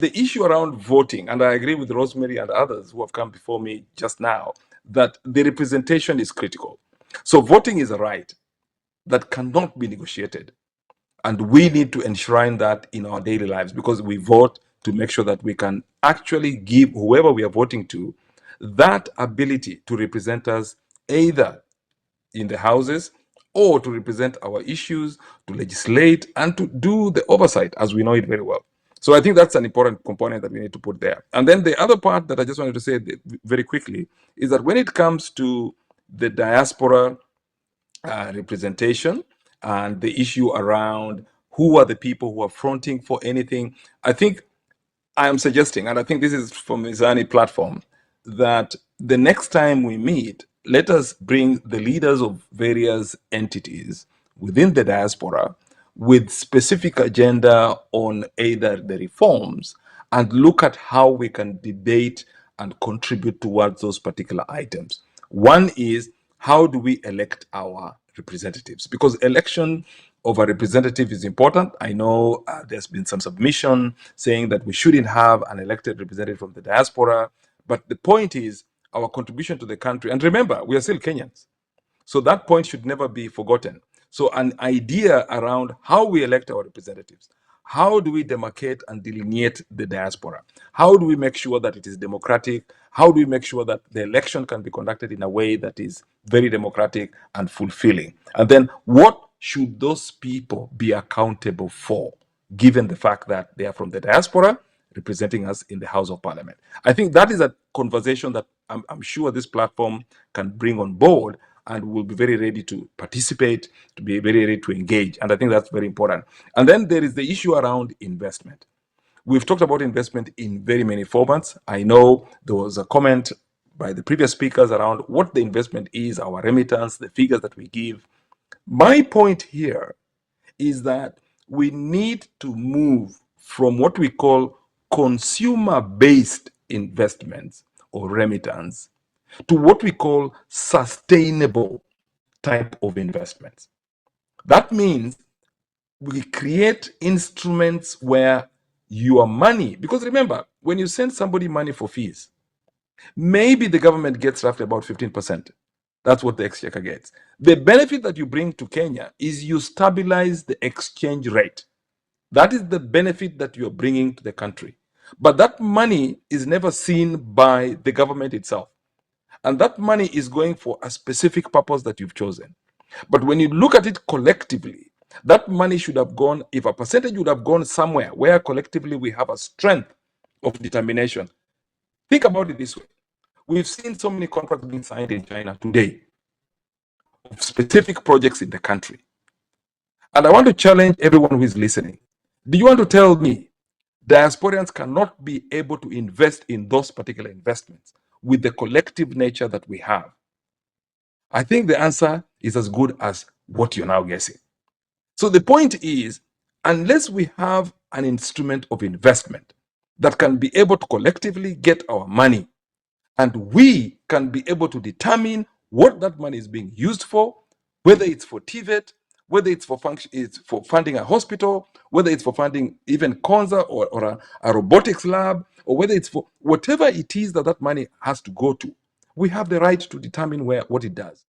the issue around voting, and I agree with Rosemary and others who have come before me just now, that the representation is critical. So voting is a right that cannot be negotiated. And we need to enshrine that in our daily lives, because we vote to make sure that we can actually give whoever we are voting to that ability to represent us, either in the houses or to represent our issues, to legislate, and to do the oversight as we know it very well. So I think that's an important component that we need to put there. And then the other part that I just wanted to say very quickly is that when it comes to the diaspora representation and the issue around who are the people who are fronting for anything, I think I am suggesting, and I think this is from Mizani platform, that the next time we meet, let us bring the leaders of various entities within the diaspora with specific agenda on either the reforms, and look at how we can debate and contribute towards those particular items. One is, how do we elect our representatives? Because election of a representative is important. I know there's been some submission saying that we shouldn't have an elected representative from the diaspora. But the point is our contribution to the country. And remember, we are still Kenyans. So that point should never be forgotten. So an idea around how we elect our representatives. How do we demarcate and delineate the diaspora? How do we make sure that it is democratic? How do we make sure that the election can be conducted in a way that is very democratic and fulfilling? And then what should those people be accountable for, given the fact that they are from the diaspora representing us in the House of Parliament? I think that is a conversation that I'm sure this platform can bring on board, and will be very ready to participate, to be very ready to engage. And I think that's very important. And then there is the issue around investment. We've talked about investment in very many formats. I know there was a comment by the previous speakers around what the investment is, our remittance, the figures that we give. My point here is that we need to move from what we call consumer-based investments or remittance to what we call sustainable type of investments. That means we create instruments where your money, because remember, when you send somebody money for fees, maybe the government gets roughly about 15%. That's what the exchequer gets. The benefit that you bring to Kenya is you stabilize the exchange rate. That is the benefit that you're bringing to the country. But that money is never seen by the government itself. And that money is going for a specific purpose that you've chosen. But when you look at it collectively, that money should have gone, if a percentage would have gone somewhere where collectively we have a strength of determination. Think about it this way. We've seen so many contracts being signed in China today of specific projects in the country. And I want to challenge everyone who is listening. Do you want to tell me diasporians cannot be able to invest in those particular investments with the collective nature that we have? I think the answer is as good as what you're now guessing. So the point is, unless we have an instrument of investment that can be able to collectively get our money, and we can be able to determine what that money is being used for, whether it's for TVET, whether it's for funding a hospital, whether it's for funding even Konza or a robotics lab, or whether it's for whatever it is that money has to go to, we have the right to determine what it does.